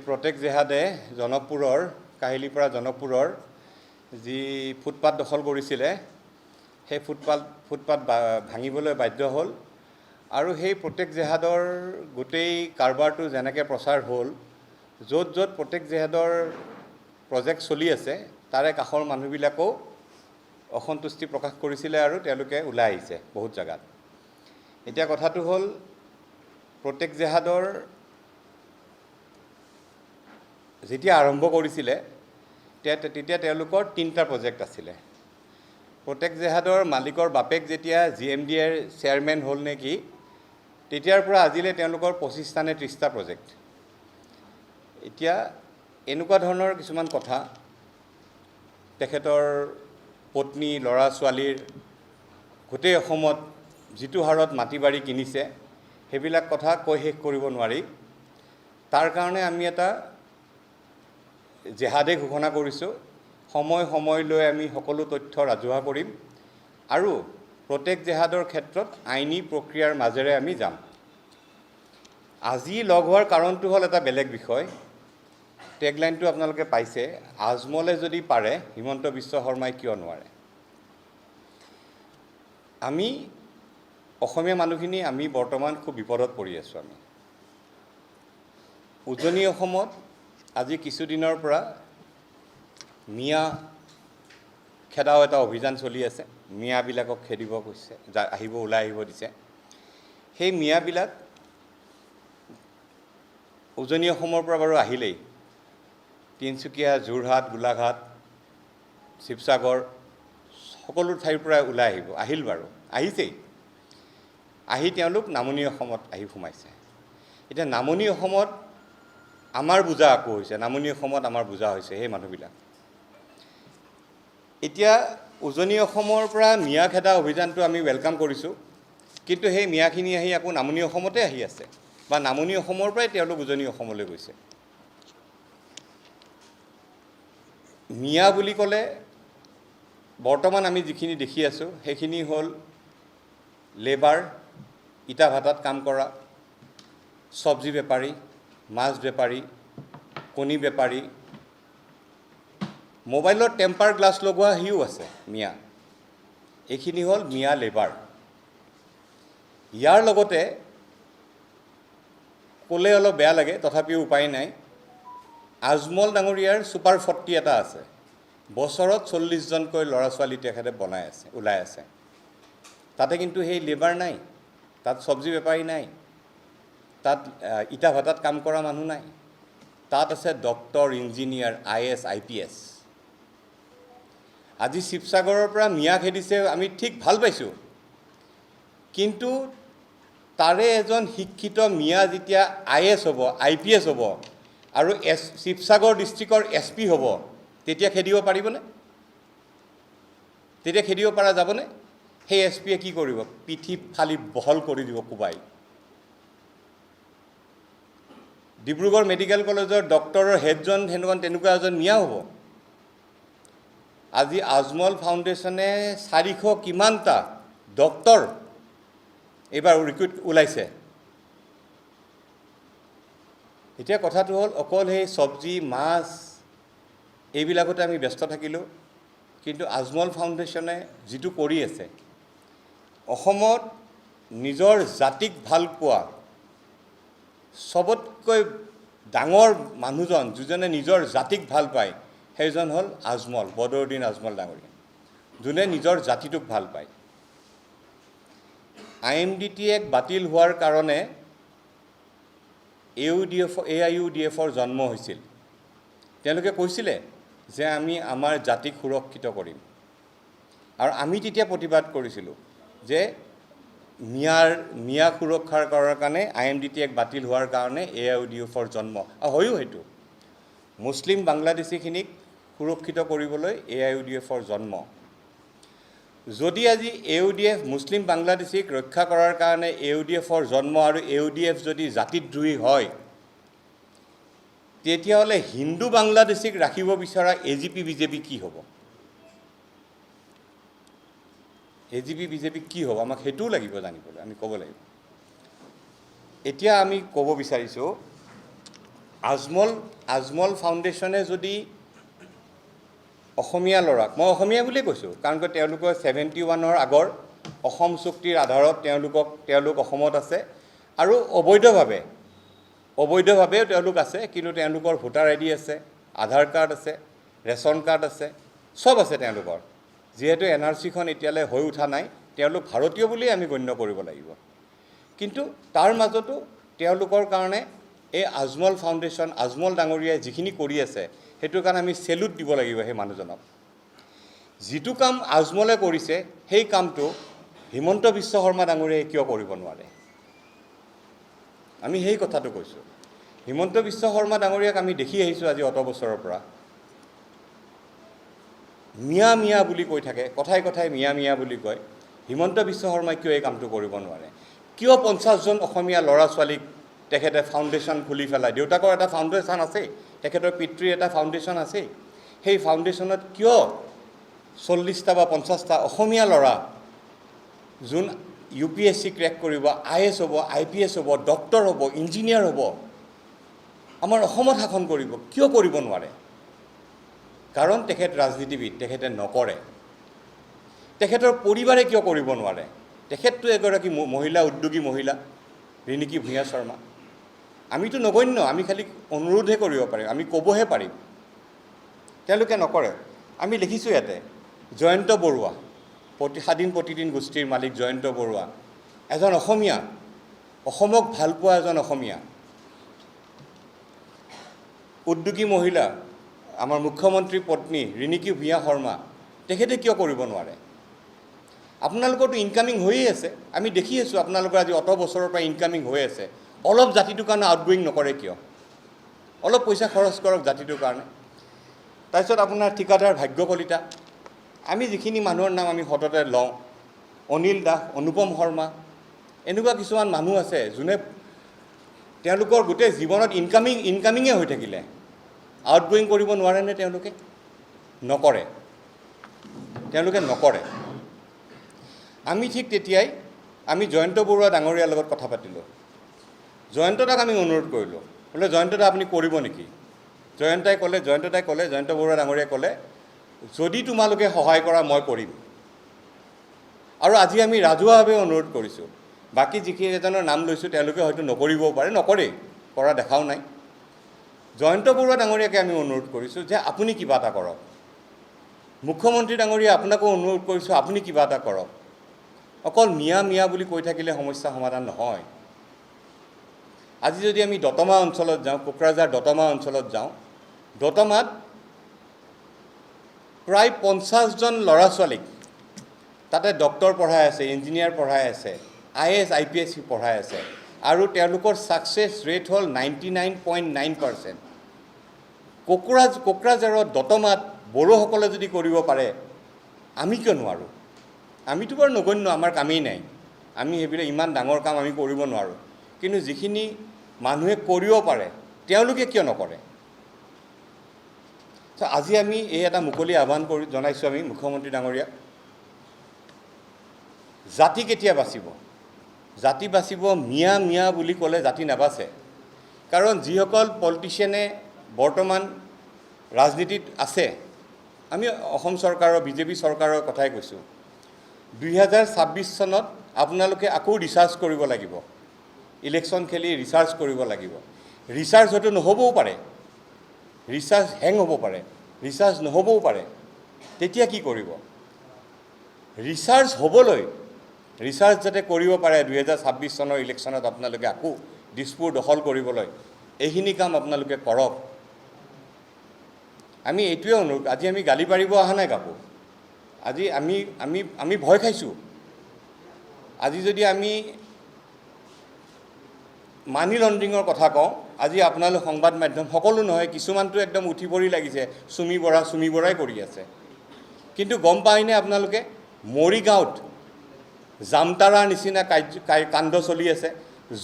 প্ৰত্যেক জেহাদে জনকপুৰৰ কাহিলীপাৰা জনকপুৰৰ যি ফুটপাথ দখল কৰিছিলে সেই ফুটপাথ ভাঙিবলৈ বাধ্য হ'ল আৰু সেই প্ৰত্যেক জেহাদৰ গোটেই কাৰবাৰটো যেনেকৈ প্ৰচাৰ হ'ল য'ত য'ত প্ৰত্যেক জেহাদৰ প্ৰজেক্ট চলি আছে তাৰে কাষৰ মানুহবিলাকেও অসন্তুষ্টি প্ৰকাশ কৰিছিলে আৰু তেওঁলোকে ওলাই আহিছে বহুত জেগাত। এতিয়া কথাটো হ'ল প্ৰত্যেক জেহাদৰ যেতিয়া আৰম্ভ কৰিছিলে তেতিয়া তেওঁলোকৰ 3টা প্ৰজেক্ট আছিলে। প্ৰত্যেক জেহাদৰ মালিকৰ বাপেক যেতিয়া GMDAৰ চেয়াৰমেন হ'ল নেকি তেতিয়াৰ পৰা আজিলৈ তেওঁলোকৰ 25টা নে 30টা প্ৰজেক্ট। এতিয়া এনেকুৱা ধৰণৰ কিছুমান কথা তেখেতৰ পত্নী ল'ৰা ছোৱালীৰ গোটেই অসমত যিটো হাৰত মাটি বাৰী কিনিছে সেইবিলাক কথা কৈ শেষ কৰিব নোৱাৰি। তাৰ কাৰণে আমি এটা জেহাদে ঘোষণা কৰিছোঁ। সময় লৈ আমি সকলো তথ্য ৰাজহুৱা কৰিম আৰু প্ৰত্যেক জেহাদৰ ক্ষেত্ৰত আইনী প্ৰক্ৰিয়াৰ মাজেৰে আমি যাম। আজি লগ হোৱাৰ কাৰণটো হ'ল এটা বেলেগ বিষয়। টেগলাইনটো আপোনালোকে পাইছে, আজমলে যদি পাৰে হিমন্ত বিশ্ব শৰ্মাই কিয় নোৱাৰে। আমি অসমীয়া মানুহখিনি আমি বৰ্তমান খুব বিপদত পৰি আছোঁ। আমি উজনি অসমত আজি কিছুদিনৰ পৰা মিয়া খেদাও এটা অভিযান চলি আছে। মিয়াবিলাকক খেদিব কৈছে, ওলাই আহিব দিছে। সেই মিয়াবিলাক উজনি অসমৰ পৰা বাৰু আহিলেই তিনিচুকীয়া, যোৰহাট, গোলাঘাট, শিৱসাগৰ সকলো ঠাইৰ পৰা ওলাই আহিল বাৰু, আহিছেই। আহি তেওঁলোক নামনি অসমত আহি সোমাইছে। এতিয়া নামনি অসমত আমাৰ বোজা আকৌ হৈছে, নামনি অসমত আমাৰ বোজা হৈছে সেই মানুহবিলাক। এতিয়া উজনি অসমৰ পৰা মিয়া খেদা অভিযানটো আমি ৱেলকাম কৰিছোঁ, কিন্তু সেই মিয়াখিনি আহি আকৌ নামনি অসমতে আহি আছে বা নামনি অসমৰ পৰাই তেওঁলোক উজনি অসমলৈ গৈছে। মিয়া বুলি ক'লে বৰ্তমান আমি যিখিনি দেখি আছোঁ সেইখিনি হ'ল লেবাৰ, ইটা ভাটাত কাম কৰা, চব্জি বেপাৰী, মাছ বেপাৰী, কণী বেপাৰী, মোবাইলত টেম্পাৰ গ্লাছ লগোৱা সিও আছে মিয়া। এইখিনি হ'ল মিয়া লেবাৰ। ইয়াৰ লগতে ক'লে অলপ বেয়া লাগে, তথাপিও উপায় নাই, আজমল ডাঙৰীয়াৰ ছুপাৰ 40 এটা আছে। বছৰত 40জনকৈ ল'ৰা ছোৱালী তেখেতে ওলাই আছে। তাতে কিন্তু সেই লেবাৰ নাই, তাত চব্জি বেপাৰী নাই, তাত ইটা ভাটাত কাম কৰা মানুহ নাই। তাত আছে ডক্টৰ, ইঞ্জিনিয়াৰ, IAS, IPS। আজি শিৱসাগৰৰ পৰা মিয়া খেদিছে, আমি ঠিক ভাল পাইছোঁ, কিন্তু তাৰে এজন শিক্ষিত মিয়া যেতিয়া IAS হ'ব, IPS হ'ব আৰু শিৱসাগৰ ডিষ্ট্ৰিক্টৰ SP হ'ব তেতিয়া খেদিব পাৰিবনে? তেতিয়া খেদিব পৰা যাবনে? সেই SPয়ে কি কৰিব? পিঠি ফালি বহল কৰি দিব কোবাই। ডিব্ৰুগড় মেডিকেল কলেজৰ ডক্টৰৰ হেডজন তেনেকুৱা এজন মিয়া হ'ব। আজি আজমল ফাউণ্ডেশ্যনে 400 কিমানটা ডক্টৰ এইবাৰ ৰিক্ৰুইট ওলাইছে। এতিয়া কথাটো হ'ল অকল সেই চব্জি, মাছ এইবিলাকতে আমি ব্যস্ত থাকিলোঁ, কিন্তু আজমল ফাউণ্ডেশ্যনে যিটো কৰি আছে, অসমত নিজৰ জাতিক ভাল পোৱা চবতকৈ ডাঙৰ মানুহজন যিজনে নিজৰ জাতিক ভাল পায় সেইজন হ'ল আজমল, বদৰুদ্দিন আজমল ডাঙৰীয়া, যোনে নিজৰ জাতিটোক ভাল পায়। IMDTAক বাতিল হোৱাৰ কাৰণে AIUDFৰ জন্ম হৈছিল। তেওঁলোকে কৈছিলে যে আমি আমাৰ জাতিক সুৰক্ষিত কৰিম, আৰু আমি তেতিয়া প্ৰতিবাদ কৰিছিলোঁ যে মিয়া সুৰক্ষাৰ কাৰণে IMDTAক বাতিল হোৱাৰ কাৰণে AIUDFৰ জন্ম, আৰু হয়ো সেইটো মুছলিম বাংলাদেশীখিনিক সুৰক্ষিত কৰিবলৈ AIUDFৰ জন্ম। যদি আজি AUDF মুছলিম বাংলাদেশীক ৰক্ষা কৰাৰ কাৰণে AUDFৰ জন্ম আৰু AUDF যদি জাতিদ্ৰোহী হয়, তেতিয়াহ'লে হিন্দু বাংলাদেশীক ৰাখিব বিচৰা AGP BJP কি হ'ব? AGP BJP কি হ'ব? আমাক সেইটোও লাগিব জানিবলৈ, আমি ক'ব লাগিব। এতিয়া আমি ক'ব বিচাৰিছোঁ আজমল ফাউণ্ডেশ্যনে যদি অসমীয়া ল'ৰাক, মই অসমীয়া বুলিয়ে কৈছোঁ, কাৰণ তেওঁলোকৰ 71ৰ আগৰ অসম চুক্তিৰ আধাৰত তেওঁলোক অসমত আছে আৰু অবৈধভাৱেও তেওঁলোক আছে, কিন্তু তেওঁলোকৰ ভোটাৰ ID আছে, আধাৰ কাৰ্ড আছে, ৰেচন কাৰ্ড আছে, চব আছে তেওঁলোকৰ। যিহেতু NRCখন এতিয়ালৈ হৈ উঠা নাই, তেওঁলোক ভাৰতীয় বুলিয়েই আমি গণ্য কৰিব লাগিব। কিন্তু তাৰ মাজতো তেওঁলোকৰ কাৰণে এই আজমল ফাউণ্ডেশ্যন, আজমল ডাঙৰীয়াই যিখিনি কৰি আছে, সেইটোৰ কাৰণে আমি চেলুট দিব লাগিব সেই মানুহজনক। যিটো কাম আজমলে কৰিছে, সেই কামটো হিমন্ত বিশ্ব শৰ্মা ডাঙৰীয়াই কিয় কৰিব নোৱাৰে? আমি সেই কথাটো কৈছোঁ। হিমন্ত বিশ্ব শৰ্মা ডাঙৰীয়াক আমি দেখি আহিছোঁ আজি অত বছৰৰ পৰা। মিয়া মিয়া বুলি কৈ থাকে, কথাই কথাই মিয়া মিয়া বুলি কয়। হিমন্ত বিশ্ব শৰ্মাই কিয় এই কামটো কৰিব নোৱাৰে? কিয় 50জন অসমীয়া ল'ৰা ছোৱালীক তেখেতে ফাউণ্ডেশ্যন খুলি পেলাই, দেউতাকৰ এটা ফাউণ্ডেশ্যন আছেই, তেখেতৰ পিতৃৰ এটা ফাউণ্ডেশ্যন আছেই, সেই ফাউণ্ডেশ্যনত কিয় 40টা বা 50টা অসমীয়া ল'ৰা যোন UPSC ক্ৰেক কৰিব, IAS হ'ব, IPS হ'ব, ডক্টৰ হ'ব, ইঞ্জিনিয়াৰ হ'ব, আমাৰ অসমত শাসন কৰিব, কিয় কৰিব নোৱাৰে? কাৰণ তেখেত ৰাজনীতিবিদ, তেখেতে নকৰে। তেখেতৰ পৰিবাৰে কিয় কৰিব নোৱাৰে? তেখেতটো এগৰাকী মহিলা, উদ্যোগী মহিলা, ৰিণিকী ভূঞা শৰ্মা। আমিতো নগণ্য, আমি খালি অনুৰোধহে কৰিব পাৰিম, আমি ক'বহে পাৰিম। তেওঁলোকে নকৰে। আমি লিখিছোঁ ইয়াতে, জয়ন্ত বৰুৱা, স্বাধীন প্ৰতিদিন গোষ্ঠীৰ মালিক জয়ন্ত বৰুৱা, এজন অসমীয়া, অসমক ভালপোৱা এজন অসমীয়া, উদ্যোগী মহিলা, আমাৰ মুখ্যমন্ত্ৰীৰ পত্নী ৰিণিকী ভূঞা শৰ্মা, তেখেতে কিয় কৰিব নোৱাৰে? আপোনালোকৰতো ইনকামিং হৈয়ে আছে, আমি দেখি আছোঁ আপোনালোকৰ আজি অত বছৰৰ পৰা ইনকামিং হৈ আছে। অলপ জাতিটোৰ কাৰণে আউটগোয়িং নকৰে কিয়? অলপ পইচা খৰচ কৰক জাতিটোৰ কাৰণে। তাৰপিছত আপোনাৰ ঠিকাদাৰ ভাগ্য কলিতা, আমি যিখিনি মানুহৰ নাম আমি সততে লওঁ, অনিল দাস, অনুপম শৰ্মা, এনেকুৱা কিছুমান মানুহ আছে যোনে তেওঁলোকৰ গোটেই জীৱনত ইনকামিঙে হৈ থাকিলে আউটগোয়িং কৰিব নোৱাৰেনে? তেওঁলোকে নকৰে। আমি ঠিক তেতিয়াই আমি জয়ন্ত বৰুৱা ডাঙৰীয়াৰ লগত কথা পাতিলোঁ। জয়ন্ত দাক আমি অনুৰোধ কৰিলোঁ, বোলে জয়ন্ত দা আপুনি কৰিব নেকি? জয়ন্ত বৰুৱা ডাঙৰীয়াই ক'লে, যদি তোমালোকে সহায় কৰা মই কৰিম। আৰু আজি আমি ৰাজহুৱাভাৱে অনুৰোধ কৰিছোঁ, বাকী যিকেইজনৰ নাম লৈছোঁ তেওঁলোকে হয়তো নকৰিবও পাৰে, নকৰেই, কৰা দেখাও নাই। জয়ন্ত বৰুৱা ডাঙৰীয়াকে আমি অনুৰোধ কৰিছোঁ যে আপুনি কিবা এটা কৰক। মুখ্যমন্ত্ৰী ডাঙৰীয়া আপোনাকো অনুৰোধ কৰিছোঁ, আপুনি কিবা এটা কৰক। অকল মিয়া মিয়া বুলি কৈ থাকিলে সমস্যা সমাধান নহয়। আজি যদি আমি দতমা অঞ্চলত যাওঁ, কোকৰাঝাৰ দতমা অঞ্চলত যাওঁ, দতমাত প্ৰায় 50জন ল'ৰা ছোৱালীক তাতে ডক্টৰ পঢ়াই আছে, ইঞ্জিনিয়াৰ পঢ়াই আছে, IAS IPS পঢ়াই আছে, আৰু তেওঁলোকৰ ছাকচেছ ৰেট হ'ল 99.9%। কোকৰাঝাৰত দতমাত বড়োসকলে যদি কৰিব পাৰে, আমি কিয় নোৱাৰোঁ? আমিতো বাৰু নগণ্য, আমাৰ কামেই নাই, আমি সেইবিলাক ইমান ডাঙৰ কাম আমি কৰিব নোৱাৰোঁ। কিন্তু যিখিনি মানুহে কৰিব পাৰে তেওঁলোকে কিয় নকৰে? আজি আমি এই এটা মুকলি আহ্বান জনাইছোঁ আমি মুখ্যমন্ত্ৰী ডাঙৰীয়াক, জাতি কেতিয়া বাচিব? জাতি বাচিব মিয়া মিয়া বুলি ক'লে জাতি নাবাচে। কাৰণ যিসকল পলিটিচিয়ানে বৰ্তমান ৰাজনীতিত আছে, আমি অসম চৰকাৰৰ বিজেপি চৰকাৰৰ কথাই কৈছোঁ, 2026 চনত আপোনালোকে আকৌ ৰিচাৰ্জ কৰিব লাগিব, ইলেকশ্যন খেলি ৰিচাৰ্জ কৰিব লাগিব। ৰিচাৰ্জ হয়তো নহ'বও পাৰে, ৰিচাৰ্জ হেং হ'ব পাৰে, ৰিচাৰ্জ নহ'বও পাৰে। তেতিয়া কি কৰিব? ৰিচাৰ্জ হ'বলৈ, ৰিচাৰ্জ যাতে কৰিব পাৰে 2026 চনৰ ইলেকশ্যনত আপোনালোকে আকৌ দিছপুৰ দখল কৰিবলৈ, এইখিনি কাম আপোনালোকে কৰক। আমি এইটোৱে অনুৰোধ, আজি আমি গালি পাৰিব অহা নাই কাকো, আজি আমি ভয় খাইছোঁ। আজি যদি আমি মানি লণ্ড্ৰিঙৰ কথা কওঁ, আজি আপোনালোক সংবাদ মাধ্যম, সকলো নহয়, কিছুমানটো একদম উঠি পৰি লাগিছে, চুমি বৰাই কৰি আছে। কিন্তু গম পায়নে আপোনালোকে, মৰিগাঁৱত জামতাৰাৰ নিচিনা কাণ্ড চলি আছে,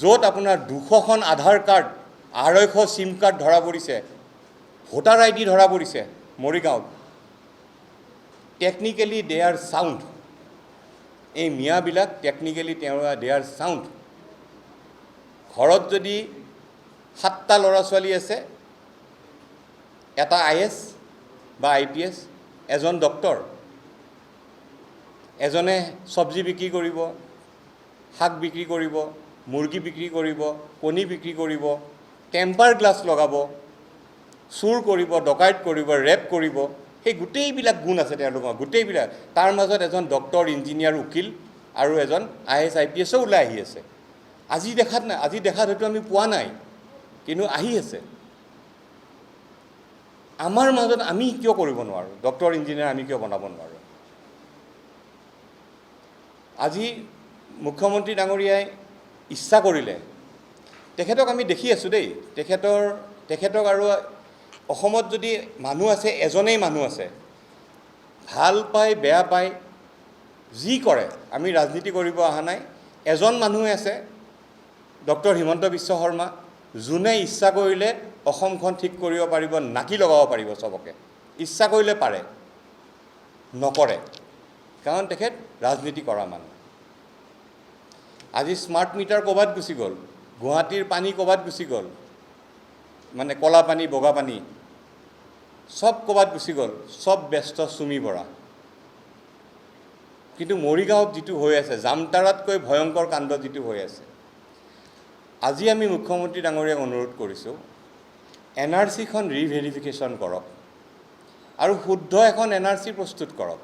য'ত আপোনাৰ 200খন আধাৰ কাৰ্ড, 250 চিম কাৰ্ড ধৰা পৰিছে, ভোটাৰ ID ধৰা পৰিছে মৰিগাঁৱত। টেকনিকেলি দে আৰ চাউণ্ড, এই মিয়াবিলাক টেকনিকেলি দে আৰ চাউণ্ড। ঘৰত যদি 7টা ল'ৰা ছোৱালী আছে, এটা IS বা IPS, এজন ডক্তৰ, এজনে চব্জি বিক্ৰী কৰিব, শাক বিক্ৰী কৰিব, মুৰ্গী বিক্ৰী কৰিব, কণী বিক্ৰী কৰিব, টেম্পাৰ গ্লাছ লগাব, চুৰ কৰিব, ডকাইত কৰিব, ৰেপ কৰিব, সেই গোটেইবিলাক গুণ আছে তেওঁলোকৰ, গোটেইবিলাক। তাৰ মাজত এজন ডক্তৰ, ইঞ্জিনিয়াৰ, উকিল আৰু এজন IS IPSও ওলাই আহি আছে। আজি দেখাত হয়তো আমি পোৱা নাই, কিন্তু আহি আছে। আমাৰ মাজত আমি কিয় কৰিব নোৱাৰোঁ? ডক্তৰ, ইঞ্জিনিয়াৰ আমি কিয় বনাব নোৱাৰোঁ? আজি মুখ্যমন্ত্ৰী ডাঙৰীয়াই ইচ্ছা কৰিলে, তেখেতক আমি দেখি আছোঁ দেই, তেখেতক আৰু অসমত যদি মানুহ আছে, এজনেই মানুহ আছে, ভাল পায়, বেয়া পায়, যি কৰে, আমি ৰাজনীতি কৰিব অহা নাই, এজন মানুহে আছে, ডক্টৰ হিমন্ত বিশ্ব শৰ্মা, যোনে ইচ্ছা কৰিলে অসমখন ঠিক কৰিব পাৰিব, নাকি লগাব পাৰিব চবকে। ইচ্ছা কৰিলে পাৰে, নকৰে, কাৰণ তেখেত ৰাজনীতি কৰা মানুহ। আজি স্মাৰ্ট মিটাৰ ক'ৰবাত গুচি গ'ল, গুৱাহাটীৰ পানী ক'ৰবাত গুচি গ'ল, মানে ক'লা পানী, বগা পানী, চব ক'ৰবাত গুচি গ'ল, চব ব্যস্ত চুমি বৰা। কিন্তু মৰিগাঁৱত যিটো হৈ আছে, জামতাৰাতকৈ ভয়ংকৰ কাণ্ড যিটো হৈ আছে, আজি আমি মুখ্যমন্ত্ৰী ডাঙৰীয়াক অনুৰোধ কৰিছোঁ, NRCখন ৰিভেৰিফিকেশ্যন কৰক আৰু শুদ্ধ এখন NRC প্ৰস্তুত কৰক।